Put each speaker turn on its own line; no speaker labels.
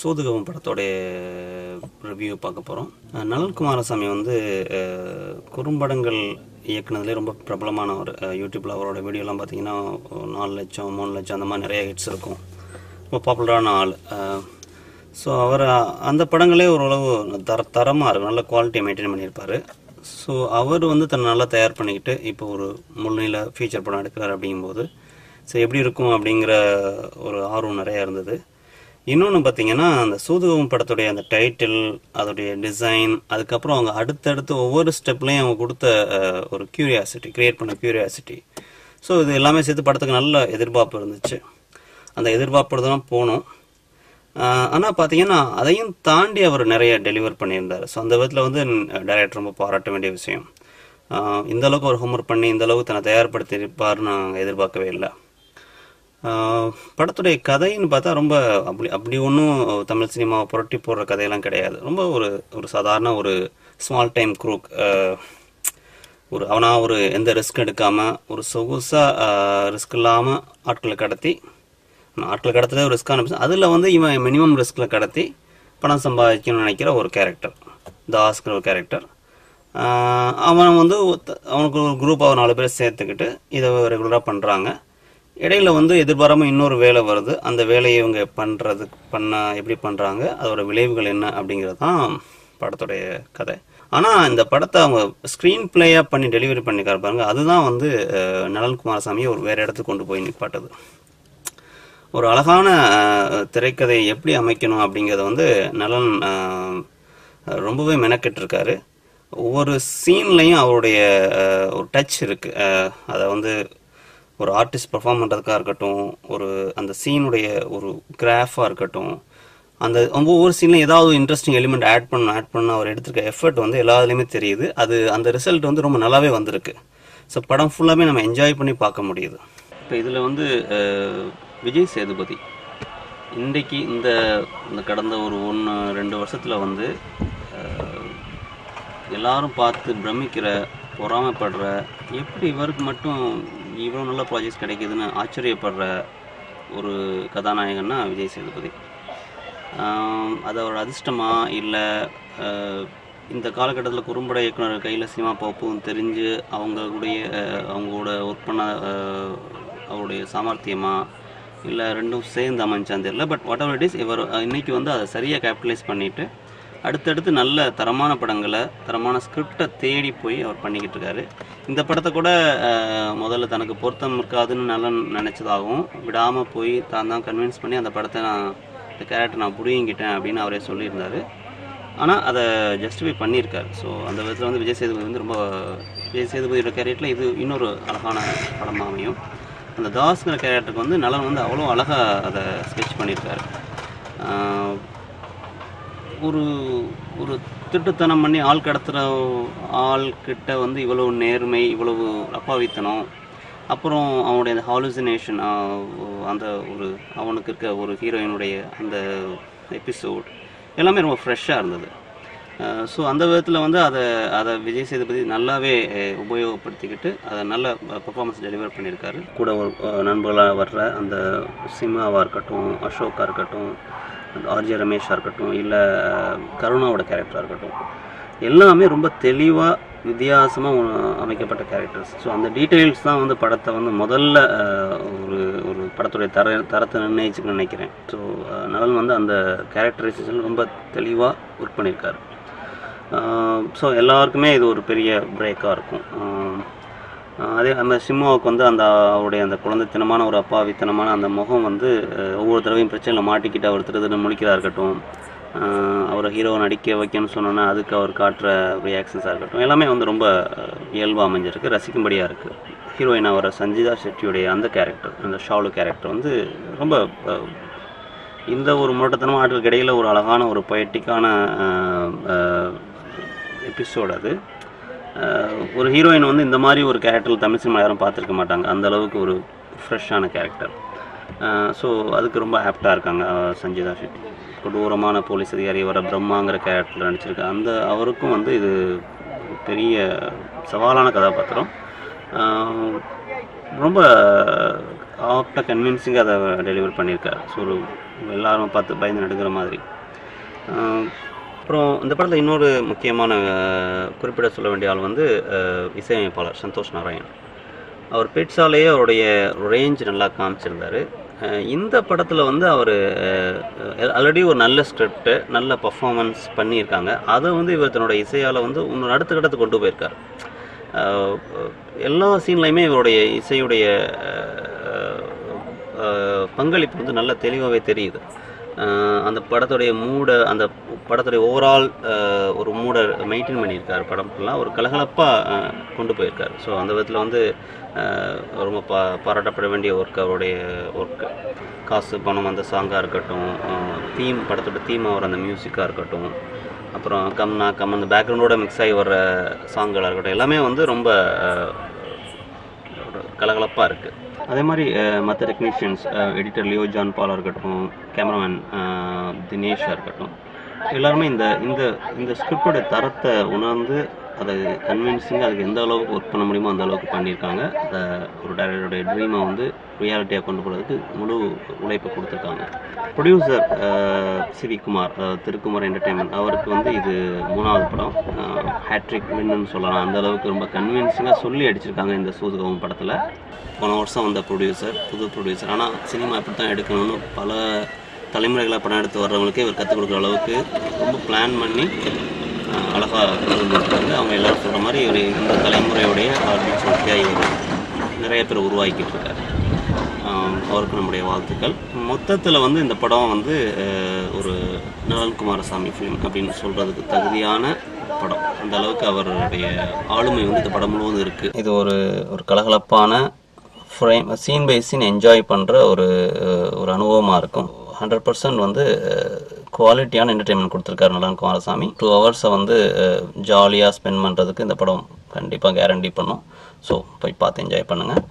சூதுகவும் படத்தோடைய ரிவ்யூ பார்க்க போகிறோம். நலன் குமாரசாமி வந்து குறும்படங்கள் இயக்குனதுலேயே ரொம்ப பிரபலமான ஒரு யூடியூப்பில் அவரோட வீடியோலாம் பார்த்தீங்கன்னா 4 லட்சம் 3 லட்சம் அந்த மாதிரி நிறைய ஹிட்ஸ் இருக்கும். ரொம்ப பாப்புலரான ஆள். ஸோ அவர் அந்த படங்களே ஓரளவு தரமாக இருக்கும், நல்ல குவாலிட்டியை மெயின்டைன் பண்ணியிருப்பார். ஸோ அவர் வந்து தன்னை நல்லா தயார் பண்ணிக்கிட்டு இப்போ ஒரு முழுநீள ஃபீச்சர் படம் எடுக்கிறார் அப்படிங்கும்போது ஸோ எப்படி இருக்கும் அப்படிங்கிற ஒரு ஆர்வம் நிறையா இருந்தது. இன்னொன்று பார்த்தீங்கன்னா அந்த சூதுகவும் படத்துடைய அந்த டைட்டில், அதோடைய டிசைன், அதுக்கப்புறம் அவங்க அடுத்தடுத்து ஒவ்வொரு ஸ்டெப்லேயும் அவங்க கொடுத்த ஒரு க்யூரியாசிட்டி, க்ரியேட் பண்ண க்யூரியாசிட்டி. ஸோ இது எல்லாமே சேர்த்து படத்துக்கு நல்ல எதிர்பார்ப்பு இருந்துச்சு. அந்த எதிர்பார்ப்போடு தான் போனோம். ஆனால் பார்த்தீங்கன்னா அதையும் தாண்டி அவர் நிறைய டெலிவர் பண்ணியிருந்தார். ஸோ அந்த விதத்தில் வந்து டைரக்டர் ரொம்ப பாராட்ட வேண்டிய விஷயம். இந்தளவுக்கு அவர் ஹோம்ஒர்க் பண்ணி இந்தளவுக்கு தன்னை தயார்படுத்தியிருப்பார்னு நாங்கள் எதிர்பார்க்கவே இல்லை. படத்துடைய கதைன்னு பார்த்தா ரொம்ப அப்படி ஒன்றும் தமிழ் சினிமாவை புரட்டி போடுற கதையெல்லாம் கிடையாது. ரொம்ப ஒரு சாதாரண ஒரு ஸ்மால் டைம் குரூக், அவனாக ஒரு எந்த ரிஸ்க் எடுக்காமல் ஒரு சொகுசாக ரிஸ்க் இல்லாமல் ஆட்களை கடத்ததே ஒரு ரிஸ்க்கான விஷயம். அதில் வந்து இவன் மினிமம் ரிஸ்கில் கடத்தி பணம் சம்பாதிக்கணும்னு நினைக்கிற ஒரு கேரக்டர், தாஸ்கிற ஒரு கேரக்டர். அவன் வந்து அவனுக்கு ஒரு குரூப்பாக 4 பேர் சேர்த்துக்கிட்டு இதை ரெகுலராக பண்ணுறாங்க. இடையில வந்து எதிர்பாராமல் இன்னொரு வேலை வருது. அந்த வேலையை இவங்க எப்படி பண்ணுறாங்க, அதோட விளைவுகள் என்ன அப்படிங்கிறது தான் படத்துடைய கதை. ஆனால் இந்த படத்தை அவங்க ஸ்க்ரீன் பிளேயாக பண்ணி டெலிவரி பண்ணிக்காரு பாருங்க, அதுதான் வந்து நலன் குமாரசாமியை ஒரு வேறு இடத்துக்கு கொண்டு போய் நிப்பாட்டுது. ஒரு அழகான திரைக்கதையை எப்படி அமைக்கணும் அப்படிங்கிறத வந்து நலன் ரொம்பவே மெனக்கெட்டிருக்காரு. ஒவ்வொரு சீன்லையும் அவருடைய ஒரு டச் இருக்குது. அதை வந்து ஒரு ஆர்டிஸ்ட் பர்ஃபார்ம் பண்ணுறதுக்காக இருக்கட்டும், அந்த சீனுடைய ஒரு கிராஃபாக இருக்கட்டும், அந்த ஒவ்வொரு சீன்லையும் ஏதாவது இன்ட்ரெஸ்டிங் எலிமெண்ட் ஆட் பண்ண அவர் எடுத்திருக்க எஃபர்ட் வந்து எல்லாத்துலேயுமே தெரியுது. அந்த ரிசல்ட் வந்து ரொம்ப நல்லாவே வந்திருக்கு. ஸோ படம் ஃபுல்லாகவே நம்ம என்ஜாய் பண்ணி பார்க்க முடியுது. இப்போ இதில் வந்து விஜய் சேதுபதி இன்றைக்கு இந்த கடந்த ஒரு 1-2 வருஷத்தில் வந்து எல்லாரும் பார்த்து பிரமிக்கிற, பொறாமைப்படுற, எப்படி இவருக்கு மட்டும் இவ்வளோ நல்ல ப்ராஜெக்ட்ஸ் கிடைக்குதுன்னு ஆச்சரியப்படுற ஒரு கதாநாயகன்னா விஜய் சேதுபதி. அது அவரோட அதிர்ஷ்டமா இல்லை இந்த காலகட்டத்தில் குறும்பட இயக்குனர் கையில் சினிமா பார்ப்போம் தெரிஞ்சு அவங்களோட ஒர்க் பண்ண அவருடைய சாமர்த்தியமா இல்லை ரெண்டும் சேர்ந்து அமைஞ்சான்னு தெரியல. But what ever it is, இவர் இன்னைக்கு வந்து அதை சரியாக கேபிட்டலைஸ் பண்ணிவிட்டு அடுத்தடுத்து நல்ல தரமான படங்களை, தரமான ஸ்கிரிப்டை தேடி போய் அவர் பண்ணிக்கிட்டு இருக்காரு. இந்த படத்தை கூட முதல்ல தனக்கு பொருத்தம் இருக்காதுன்னு நல்லா நினச்சதாகவும் விடாமல் போய் தான் கன்வின்ஸ் பண்ணி அந்த படத்தை இந்த கேரக்டர் நான் புரியுங்கிட்டேன் அப்படின்னு அவரே சொல்லியிருந்தார். ஆனால் அதை ஜஸ்டிஃபை பண்ணியிருக்காரு. ஸோ அந்த விதத்தில் வந்து விஜய் சேதுபதியோட கேரக்டரில் இது இன்னொரு அழகான படமாக அமையும். அந்த தாஸ்ங்கிற கேரக்டருக்கு வந்து நலன் வந்து அவ்வளோ அழகாக அதை ஸ்கெட்ச் பண்ணியிருக்காரு. ஒரு திட்டுத்தனம் பண்ணி ஆள் கடத்துகிற ஆள்கிட்ட வந்து இவ்வளவு நேர்மை, இவ்வளவு அப்பாவித்தனம், அப்புறம் அவனுடைய அந்த ஹாலுசினேஷன், அவனுக்கு இருக்க ஒரு ஹீரோயினுடைய அந்த எபிசோட் எல்லாமே ரொம்ப ஃப்ரெஷ்ஷாக இருந்தது. ஸோ அந்த விதத்தில் வந்து அதை விஜய் சேதுபதி நல்லாவே உபயோகப்படுத்திக்கிட்டு அதை நல்ல பர்ஃபார்மன்ஸ் டெலிவர் பண்ணியிருக்காரு. கூட ஒரு நண்பர்களாக வர்ற அந்த சிம்மாவாக இருக்கட்டும், அசோக்காக இருக்கட்டும், அந்த ஆர்ஜே ரமேஷாக இருக்கட்டும், இல்லை கருணாவோட கேரக்டராக இருக்கட்டும், எல்லாமே ரொம்ப தெளிவாக வித்தியாசமாக அமைக்கப்பட்ட கேரக்டர்ஸ். ஸோ அந்த டீட்டெயில்ஸ் தான் வந்து படத்தை வந்து முதல்ல ஒரு படத்துடைய தரத்தை நிர்ணயிச்சுன்னு நினைக்கிறேன். ஸோ நலன் வந்து அந்த கேரக்டரைசேஷன் ரொம்ப தெளிவாக ஒர்க் பண்ணியிருக்காரு. ஸோ எல்லாருக்குமே இது ஒரு பெரிய பிரேக்காக இருக்கும். அதே அந்த சிம்மாவுக்கு வந்து அவருடைய அந்த குழந்தைத்தனமான ஒரு அப்பாவித்தனமான அந்த முகம் வந்து ஒவ்வொரு தடவையும் பிரச்சனையில் மாட்டிக்கிட்டு அவர் திருதுன்னு முழிக்கிறதா இருக்கட்டும், அவரை ஹீரோவை நடிக்க வைக்கணும்னு சொன்னோன்னா அதுக்கு அவர் காட்டுற ரியாக்ஷன்ஸாக இருக்கட்டும், எல்லாமே வந்து ரொம்ப இயல்பாக அமைஞ்சிருக்கு, ரசிக்கும்படியாக இருக்குது. ஹீரோயின் அவரை சஞ்சிதா ஷெட்டியுடைய அந்த கேரக்டர், அந்த ஷாலு கேரக்டர் வந்து ரொம்ப இந்த ஒரு முரட்டத்தனமான ஆட்களுக்கு இடையில் ஒரு அழகான ஒரு பொயட்டிக்கான எபிசோடு அது. ஒரு ஹீரோயின் வந்து இந்த மாதிரி ஒரு கேரக்டர் தமிழ் சினிமா யாரும் பார்த்துருக்க மாட்டாங்க, அந்த அளவுக்கு ஒரு ஃப்ரெஷ்ஷான கேரக்டர். ஸோ அதுக்கு ரொம்ப ஆப்டாக இருக்காங்க சஞ்சிதா ஷெட்டி. கொடூரமான போலீஸ் அதிகாரி வர பிரம்மாங்கிற கேரக்டரில் நடிச்சிருக்கு. அவருக்கும் வந்து இது பெரிய சவாலான கதாபாத்திரம். ரொம்ப ஆஃப்டர் கன்வின்சிங்காக அதை டெலிவர் பண்ணியிருக்காரு. ஸோ ஒரு எல்லாரும் பார்த்து பயந்து நடுங்கிற மாதிரி. அப்புறம் இந்த படத்தில் இன்னொரு முக்கியமான குறிப்பிட சொல்ல வேண்டிய ஆள் வந்து இசையமைப்பாளர் சந்தோஷ் நாராயண். அவர் பெட்ஸாலேயே அவருடைய ரேஞ்ச் நல்லா காமிச்சிருந்தார். இந்த படத்தில் வந்து அவர் ஆல்ரெடி ஒரு நல்ல ஸ்கிரிப்டு, நல்ல பர்ஃபார்மன்ஸ் பண்ணியிருக்காங்க. அதை வந்து இவர் தன்னோட இசையால் வந்து இன்னொரு அடுத்த கட்டத்துக்கு கொண்டு போயிருக்கார். எல்லா சீன்லையுமே இவருடைய இசையுடைய பங்களிப்பு வந்து நல்ல தெளிவாகவே தெரியுது. அந்த படத்துடைய அந்த படத்துடைய ஓவரால் ஒரு மூடை மெயின்டைன் பண்ணியிருக்கார். படம் ஃபுல்லாக ஒரு கலகலப்பாக கொண்டு போயிருக்கார். ஸோ அந்த விதத்தில் வந்து ரொம்ப பாராட்டப்பட வேண்டிய அவருடைய ஒர்க்கு. காசு பணம் அந்த சாங்காக இருக்கட்டும், படத்தோட தீம் ஆகிற அந்த மியூசிக்காக இருக்கட்டும், அப்புறம் அந்த பேக்ரவுண்டோட மிக்ஸ் ஆகி வர்ற சாங்களாக இருக்கட்டும், எல்லாமே வந்து ரொம்ப கலகலப்பாக இருக்குது. அதே மாதிரி மற்ற டெக்னீஷியன்ஸ், எடிட்டர் லியோ ஜான் பாலாக இருக்கட்டும், கேமராமேன் தினேஷாக இருக்கட்டும், எல்லாருமே இந்த இந்த இந்த ஸ்கிரிப்டோட தரத்தை உணர்ந்து அதை கன்வின்சிங்காக அதுக்கு எந்த அளவுக்கு ஒர்க் பண்ண முடியுமோ அந்த அளவுக்கு பண்ணியிருக்காங்க. அதை ஒரு டைரக்டருடைய ட்ரீமை வந்து ரியாலிட்டியாக கொண்டு போகிறதுக்கு முழு உழைப்பை கொடுத்துருக்காங்க. ப்ரொடியூசர் சிவி குமார், திருக்குமார் என்டர்டெயின்மெண்ட், அவருக்கு வந்து இது 3வது படம். ஹேட்ரிக் வின்னு சொல்லலாம். அந்த அளவுக்கு ரொம்ப கன்வின்சிங்காக சொல்லி அடிச்சிருக்காங்க இந்த சூதுகவும் படத்தில். போன வருஷம் வந்த புது ப்ரொடியூசர். ஆனால் சினிமா எப்படி தான் எடுக்கணும்னு பல தலைமுறைகளாக படம் எடுத்து வர்றவங்களுக்கே இவர் கற்றுக் கொடுக்குற அளவுக்கு ரொம்ப பிளான் பண்ணி அழகாக கொண்டு வந்துருக்காங்க. அவங்க எல்லோரும் சொல்கிற மாதிரி இவர் இந்த தலைமுறையுடைய ஆர்டிஸ்ட் சொல்லியாக நிறைய பேர் உருவாக்கிட்டு இருக்காரு. அவருக்கு நம்முடைய வாழ்த்துக்கள். மொத்தத்தில் வந்து இந்த படம் வந்து ஒரு நலன் குமாரசாமி ஃபிலிம் அப்படின்னு சொல்கிறதுக்கு தகுதியான படம். அந்த அளவுக்கு அவருடைய ஆளுமை வந்து இந்த படம் முழுவதும் இருக்குது. இது ஒரு கலகலப்பான frame, scene by scene enjoy பண்ணுற ஒரு அனுபவமாக இருக்கும். 100% வந்து குவாலிட்டியான என்டர்டெயின்மெண்ட் கொடுத்துருக்காரு நலன் குமாரசாமி. 2 hours வந்து ஜாலியாக ஸ்பெண்ட் பண்ணுறதுக்கு இந்த படம் கண்டிப்பாக கேரண்டி பண்ணும். ஸோ போய் பார்த்து என்ஜாய் பண்ணுங்கள்.